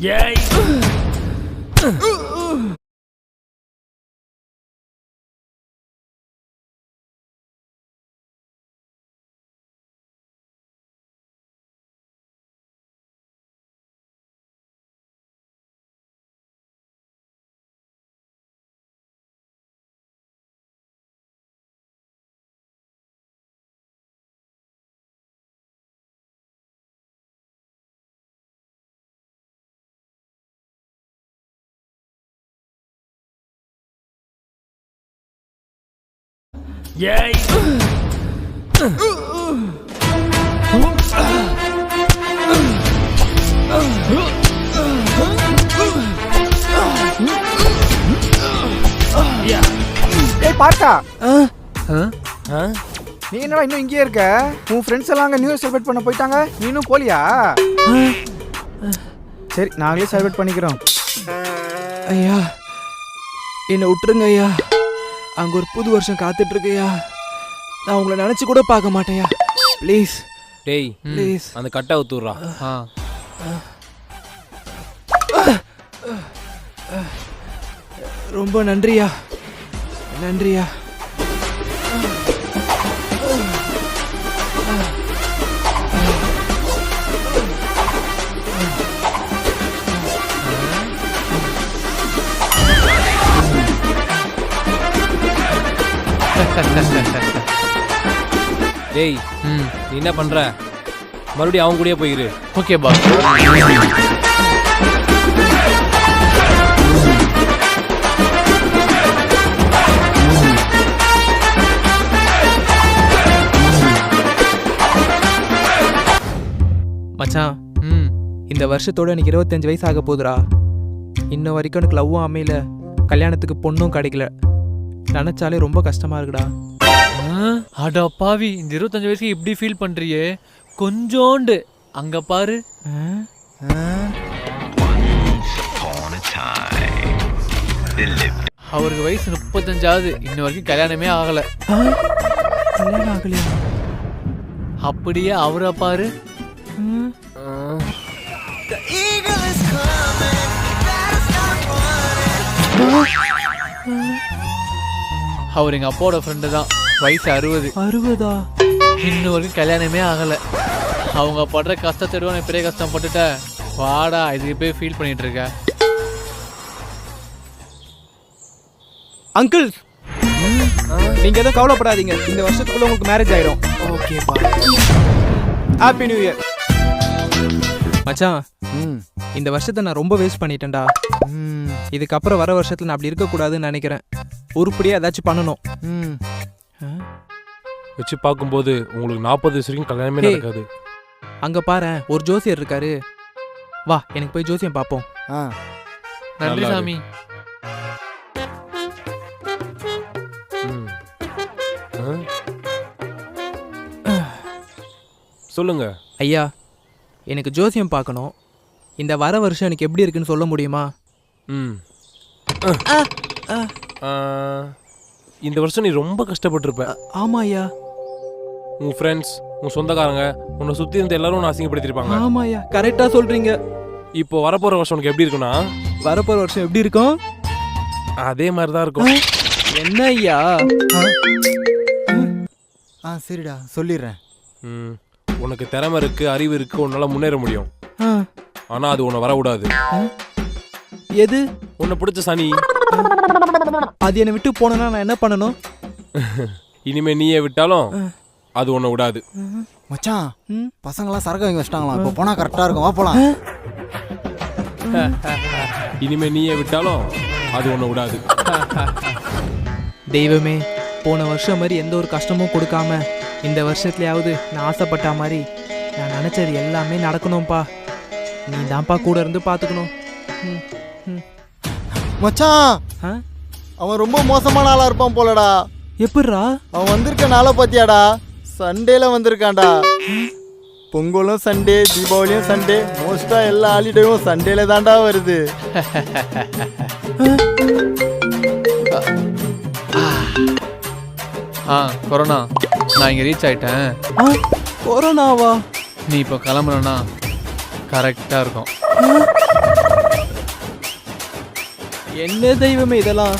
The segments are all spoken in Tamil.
ஏய் ஏய் பார்த்தா நீ என்னடா இன்னும் இங்கேயே இருக்க? உன் ஃப்ரெண்ட்ஸ் எல்லாம் அங்கே நியூ இயர் செலிப்ரேட் பண்ண போயிட்டாங்க, நீ இன்னும் போலியா? சரி, நாங்களே செலிப்ரேட் பண்ணிக்கிறோம். ஐயா என்னை விட்டுருங்க ஐயா. அங்கே ஒரு புது வருஷம் காத்துட்டு இருக்கையா. நான் உங்களை நினச்சி கூட பார்க்க மாட்டேயா. ப்ளீஸ் டேய் ப்ளீஸ் அந்த கட்டை ஊத்துறா. ரொம்ப நன்றியா, நன்றியா. டேய் நீ என்ன பண்ற? மறுபடியும் அவங்க கூடயே போயிரு. Okay boss. மச்சான், இந்த வருஷத்தோட எனக்கு 25 வயசு ஆக போகுதுடா. இன்ன வரைக்கும் எனக்கு லவ்வும் அமையல, கல்யாணத்துக்கு பொண்ணும் கிடைக்கல. நினைச்சாலே ரொம்ப கஷ்டமா இருக்குடா. அடா பாவி, இந்த 25 வயசுக்கு இப்படி ஃபீல் பண்றியே. கொஞ்சோண்டு அங்க பாரு. அவருக்கு வயசு 35ஆகுது, இன்ன வரைக்கும் கல்யாணமே ஆகல. கல்யாணம் ஆகலையா? அப்படியே அவரை பாரு. அவர் எங்க அப்பாவோட ஃப்ரெண்டு தான். வயசு 60. 60ஆ? இன்னும் வரைக்கும் கல்யாணமே ஆகல. அவங்க படுற கஷ்டத்தோட நான் பெரிய கஷ்டம் பட்டுட்ட. வாடா, இதுக்கு போய் ஃபீல் பண்ணிட்டு இருக்க. அங்கிள், நீங்க எதுவும் கவலைப்படாதீங்க. இந்த வருஷத்துக்குள்ள உங்களுக்கு மேரேஜ் ஆயிடும். ஓகேப்பா. Happy new year. மச்சான், இந்த வருஷத்தை நான் ரொம்ப வேஸ்ட் பண்ணிட்டேன்டா. இதுக்கப்புறம் வர வருஷத்துல நான் அப்படி இருக்கக்கூடாதுன்னு நினைக்கிறேன். உருப்படியா ஏதாச்சும் பண்ணணும். வச்சு பார்க்கும்போது உங்களுக்கு 40 வயசு வரைக்கும் கல்யாணமே நடக்காது. அங்க பாரு, ஒரு ஜோசியர் இருக்காரு. வா, எனக்கு போய் ஜோசியம் பார்ப்போம். நன்றி சாமி. சொல்லுங்க ஐயா, எனக்கு ஜோசியம் பார்க்கணும். இந்த வர வருஷம் எனக்கு எப்படி இருக்குன்னு சொல்ல முடியுமா? இந்த வருஷம் நீ ரொம்ப கஷ்டப்பட்டிருப்ப. ஆமா ஐயா. உன் ஃப்ரெண்ட்ஸ், உன் சொந்தக்காரங்க, உன்னை சுற்றி இருந்த எல்லாரும் உன்னை அசிங்கப்படுத்திருப்பாங்க. ஆமா ஐயா, கரெக்டா சொல்றீங்க. இப்போ வரப்போற வருஷம் உனக்கு எப்படி இருக்குன்னா, வரப்போற வருஷம் எப்படி இருக்கும்? அதே மாதிரி தான் இருக்கும். என்ன ஐயா? சரிடா, சொல்லிடுறேன். உனக்கு திறமை இருக்கு, அறிவு இருக்கு, உன்னால முன்னேற முடியும். ஆனா அது உன்னை வரக்கூடாது. எது? உன்னை பிடிச்ச சனி. அது என்னை விட்டு போனா நான் என்ன பண்ணணும்? இனிமே நீயே விட்டாலும் அது உன்னை விடாது. மச்சான், பசங்களாம் சரக்கு வாங்கி வச்சிட்டாங்களாம். இப்போ போனா கரெக்டா இருக்கும், வா போலாம். இனிமே நீயே விட்டாலும் அது உன்னை விடாது. தெய்வமே, போன வருஷம் மாதிரி எந்த ஒரு கஷ்டமும் கொடுக்காம இந்த வருஷத்துலயாவது நான் ஆசைப்பட்ட மாதிரி நான் நினைச்சது எல்லாமே நடக்கணும்ப்பா. நீ தான்ப்பா கூட இருந்து பாத்துக்கணும். மச்சான், அவன் ரொம்ப மோசமான ஆளா இருப்பான் போலடா. எப்படிரா? அவன் வந்திருக்க நாளை பாத்தியாடா? சண்டேல வந்திருக்கான்டா. பொங்கலும் சண்டே, தீபாவளியும் சண்டே, மோஸ்டா எல்லா ஹாலிடேவும் சண்டேல தான்டா வருது. கொரோனா, நான் இங்க ரீச் ஆயிட்டேன். கொரோனாவா? நீ இப்போ கிளம்புனா கரெக்டா இருக்கும். என்ன தெய்வமே இதெல்லாம்.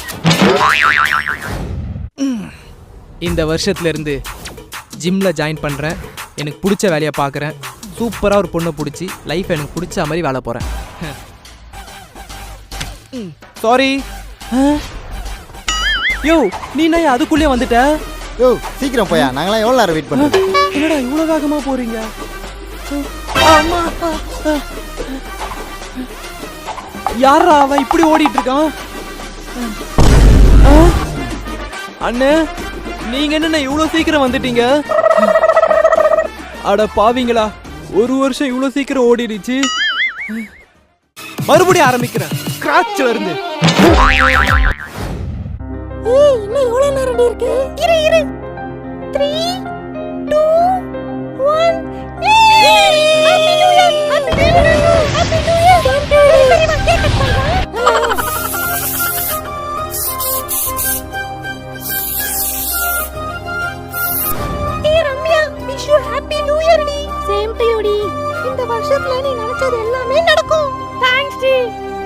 இந்த வருஷத்துல இருந்து ஜிம்ல ஜாயின் பண்றேன். எனக்கு பிடிச்ச வேலையை பார்க்குறேன். சூப்பராக ஒரு பொண்ணை பிடிச்சி லைஃப் எனக்கு பிடிச்ச மாதிரி வாழ போகிறேன். சாரி. யோ நீ என்ன அதுக்குள்ளே வந்துட்ட? யோ சீக்கிரம் போயா, நாங்களாம் எவ்வளோ நேரம் வெயிட் பண்ணுறோம். என்னடா இவ்வளோ வேகமாக போறீங்க? யாரா அவன் இப்படி ஓடிட்டு இருக்கான்? அண்ணே நீங்க என்ன இவ்வளோ சீக்கிரம் வந்துட்டீங்க? அட பாவீங்களா, ஒரு வருஷம் இவ்வளோ சீக்கிரம் ஓடிடுச்சு. மறுபடியும் ஆரம்பிக்கிறேன் ஸ்கிராட்ச்ல இருந்து. இன்னும் எவ்வளவு நேரம் இருக்கு? இரு 3 2 1 happy new year. Happy new year. தெரியுமா கேக் கட் பண்றேன். Ramya wish you happy new year டி. சேம் டு யூ டி. இந்த வருஷத்துல நீ நினைச்சது எல்லாமே நடக்கும். தேங்க்ஸ் டி.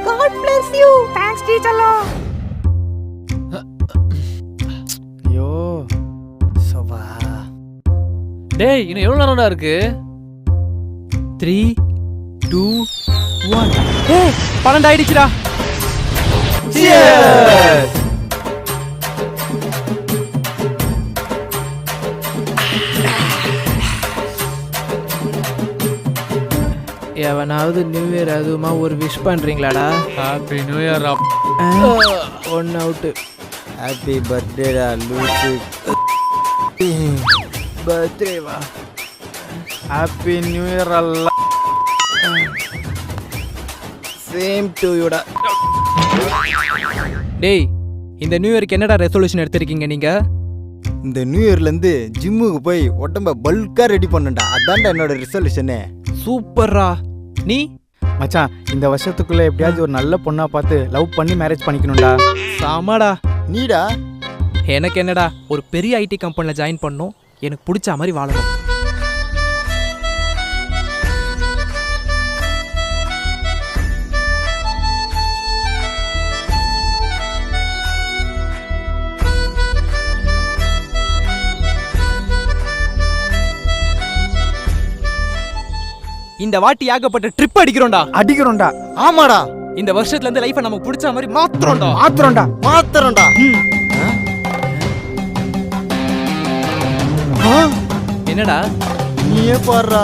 God bless you. தேங்க்ஸ் டி செல்லம். ஐயோ சோபா. டேய் இன்னும் எவ்வளவு நேரம்டா இருக்கு? 3 2 1 ஏய் 12 ஆயிடுச்சுடா. எவனாவது நியூ இயர் அதுமா ஒரு விஷ் பண்றீங்களாடா? Happy new year. One out. Happy பர்த்டேடா லூசு. பர்த்டே வா. ஹாப்பி நியூ இயர் அல்ல. சேம் டு யூடா. டேய் இந்த நியூ இயருக்கு என்னடா ரெசல்யூஷன் எடுத்திருக்கீங்க நீங்க? இந்த நியூ இயர்லேருந்து ஜிம்முக்கு போய் உடம்ப பல்காக ரெடி பண்ணுண்டா. அதான்டா என்னோட ரிசல்யூஷனே. சூப்பர்ரா. நீ? மச்சான் இந்த வருஷத்துக்குள்ள எப்படியாச்சும் ஒரு நல்ல பொண்ணா பார்த்து லவ் பண்ணி மேரேஜ் பண்ணிக்கணும்டா. சாமாடா. நீடா? எனக்கு என்னடா, ஒரு பெரிய ஐடி கம்பெனியில் ஜாயின் பண்ணணும், எனக்கு பிடிச்ச மாதிரி வாழணும். இந்த வாட்டி ஏகப்பட்ட ட்ரிப் அடிக்கிறோம்டா. ஆமாடா. இந்த வருஷத்துல இருந்து லைஃபை நமக்கு பிடிச்ச மாதிரி மாத்துறோம்டா. மாத்திரம்டா. என்னடா நீயே பாடுறா.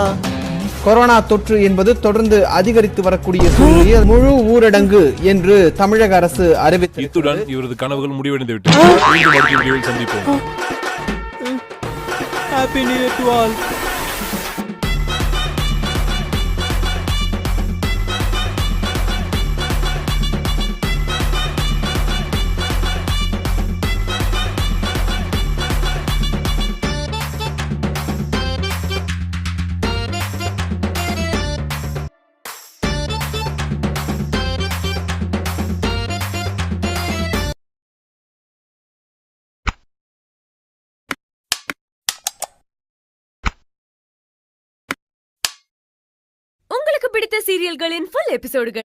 கொரோனா தொற்று என்பது தொடர்ந்து அதிகரித்து வரக்கூடிய சூழ்நிலையில் முழு ஊரடங்கு என்று தமிழக அரசு அறிவித்து இத்துடன் இவரது கனவுகள் முடிவடைந்து விட்டது. மீண்டும் அடுத்த வீடியோவில் சந்திப்போம். Happy new year to all. உங்களுக்கு பிடித்த சீரியல்களின் ஃபுல் எபிசோடுகள்